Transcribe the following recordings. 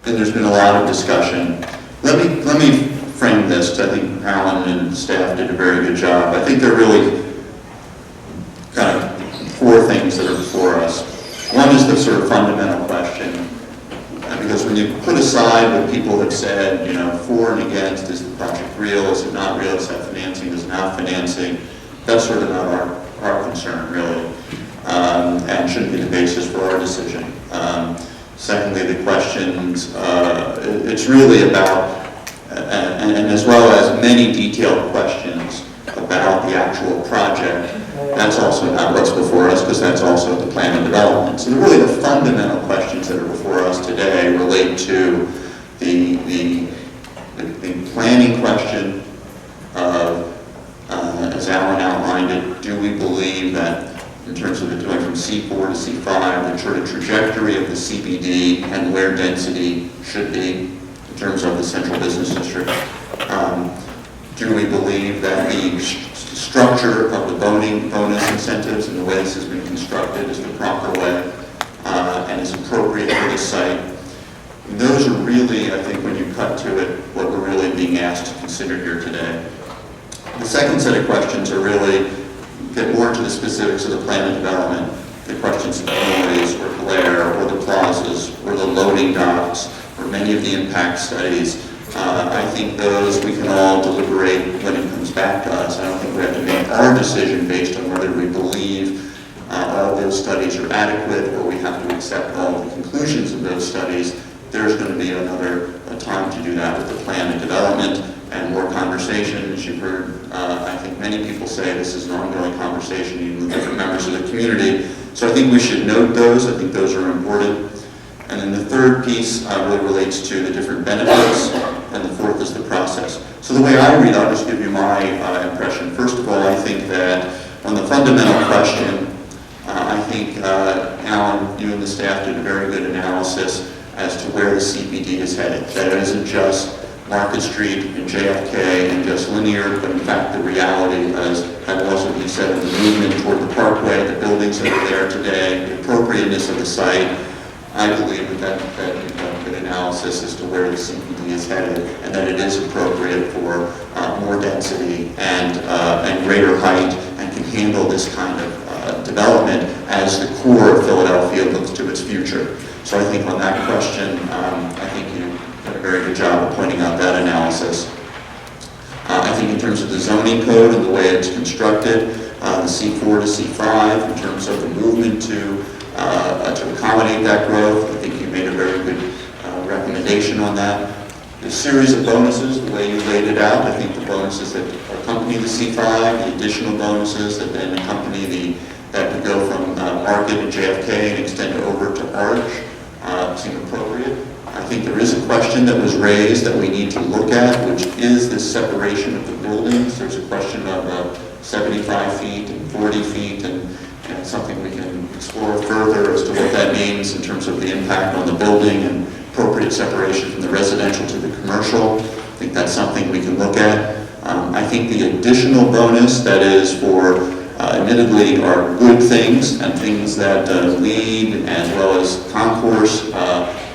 And there's been a lot of discussion. Let me frame this, because I think Alan and staff did a very good job. I think there are really kind of four things that are before us. One is the sort of fundamental question, because when you put aside what people have said, you know, for and against, is the project real, is it not real, is that financing, is it not financing, that's sort of not our concern, really, and shouldn't be the basis for our decision. Secondly, the questions, it's really about, and as well as many detailed questions about the actual project. That's also not what's before us, because that's also the plan of development. So really the fundamental questions that are before us today relate to the planning question of, as Alan outlined it, do we believe that in terms of it going from C4 to C5, the sort of trajectory of the CBD and where density should be in terms of the central business district? Do we believe that the structure of the bonus incentives and the way this has been constructed is the proper way and is appropriate for this site? And those are really, I think, when you cut to it, what we're really being asked to consider here today. The second set of questions are really get more into the specifics of the plan of development, the questions of noise or glare or the plazas or the loading docks or many of the impact studies. I think those we can all deliberate when it comes back to us. I don't think we have to make our decision based on whether we believe all those studies are adequate or we have to accept all the conclusions of those studies. There's going to be another time to do that with the plan of development and more conversation. As you've heard, I think many people say this is an ongoing conversation, even with different members of the community. So I think we should note those. I think those are important. And then the third piece really relates to the different benefits, and the fourth is the process. So the way I read, I'll just give you my impression. First of all, I think that on the fundamental question, I think Alan, you and the staff did a very good analysis as to where the CBD is headed. That it isn't just Market Street and JFK and just linear, but in fact the reality, as had also been said, of the movement toward the parkway, the buildings that are there today, the appropriateness of the site. I believe that you've done a good analysis as to where the CBD is headed, and that it is appropriate for more density and greater height, and can handle this kind of development as the core of Philadelphia looks to its future. So I think on that question, I think you did a very good job of pointing out that analysis. I think in terms of the zoning code and the way it's constructed, the C4 to C5, in terms of the movement to accommodate that growth, I think you made a very good recommendation on that. The series of bonuses, the way you laid it out, I think the bonuses that accompany the C5, the additional bonuses that then accompany that would go from Market and JFK and extend over to Arch seem appropriate. I think there is a question that was raised that we need to look at, which is this separation of the buildings. There's a question of 75 feet and 40 feet, and something we can explore further as to what that means in terms of the impact on the building and appropriate separation from the residential to the commercial. I think that's something we can look at. I think the additional bonus that is for, admittedly, are good things and things that lead as well as concourse.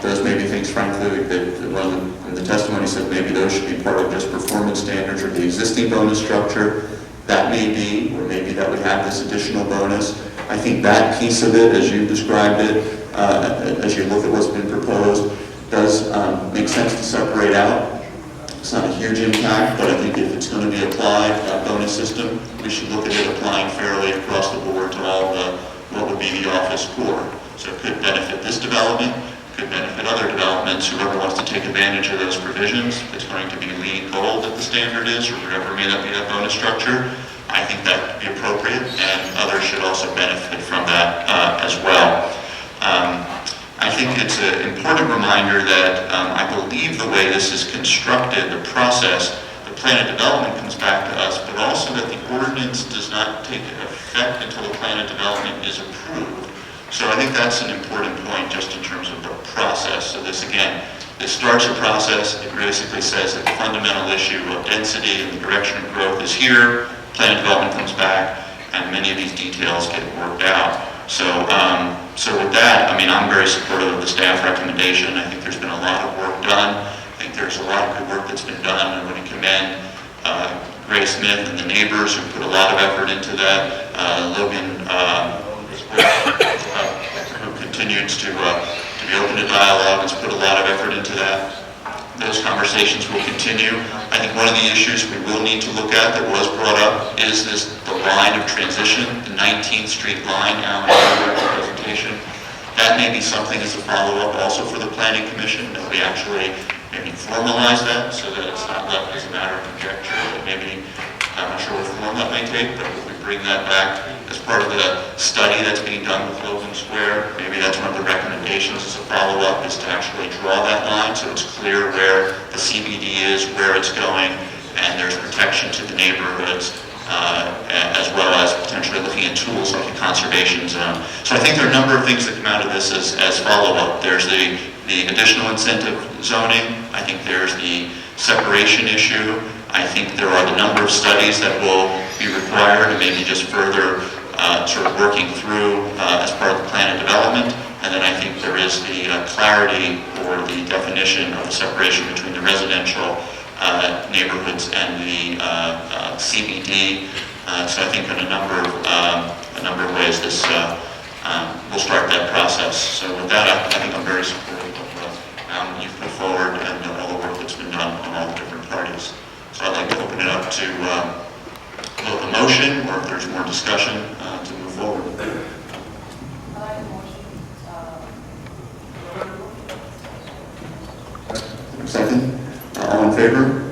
Those may be things, frankly, that one in the testimony said maybe those should be part of just performance standards or the existing bonus structure. That may be, or maybe that would have this additional bonus. I think that piece of it, as you described it, as you look at what's been proposed, does make sense to separate out. It's not a huge impact, but I think if it's going to be applied, that bonus system, we should look at it applying fairly across the board to all the, what would be the office core. So it could benefit this development, could benefit other developments, whoever wants to take advantage of those provisions. If it's going to be lean gold that the standard is, or whatever may not be that bonus structure, I think that would be appropriate, and others should also benefit from that as well. I think it's an important reminder that I believe the way this is constructed, the process, the plan of development comes back to us, but also that the ordinance does not take effect until the plan of development is approved. So I think that's an important point just in terms of the process. So this, again, this starts a process. It basically says that the fundamental issue of density and the direction of growth is here. Plan of development comes back, and many of these details get worked out. So with that, I mean, I'm very supportive of the staff recommendation. I think there's been a lot of work done. I think there's a lot of good work that's been done, and I want to commend Ray Smith and the neighbors who put a lot of effort into that. Logan, who continues to be open to dialogue, has put a lot of effort into that. Those conversations will continue. I think one of the issues we will need to look at that was brought up is the line of transition, the 19th Street line, Alan Albert's presentation. That may be something as a follow-up also for the Planning Commission, that we actually maybe formalize that so that it's not left as a matter of conjecture, but maybe, I'm not sure what form that may take, but if we bring that back as part of the study that's being done with Logan Square, maybe that's one of the recommendations as a follow-up, is to actually draw that line so it's clear where the CBD is, where it's going, and there's protection to the neighborhoods, as well as potentially looking at tools like a conservation zone. So I think there are a number of things that come out of this as follow-up. There's the additional incentive zoning. I think there's the separation issue. I think there are the number of studies that will be required, and maybe just further sort of working through as part of the plan of development. And then I think there is the clarity or the definition of the separation between the residential neighborhoods and the CBD. So I think in a number of ways this will start that process. So with that, I think I'm very supportive of what you've put forward and all the work that's been done on all the different parties. So I'd like to open it up to both a motion, or if there's more discussion, to move forward. Second. All in favor?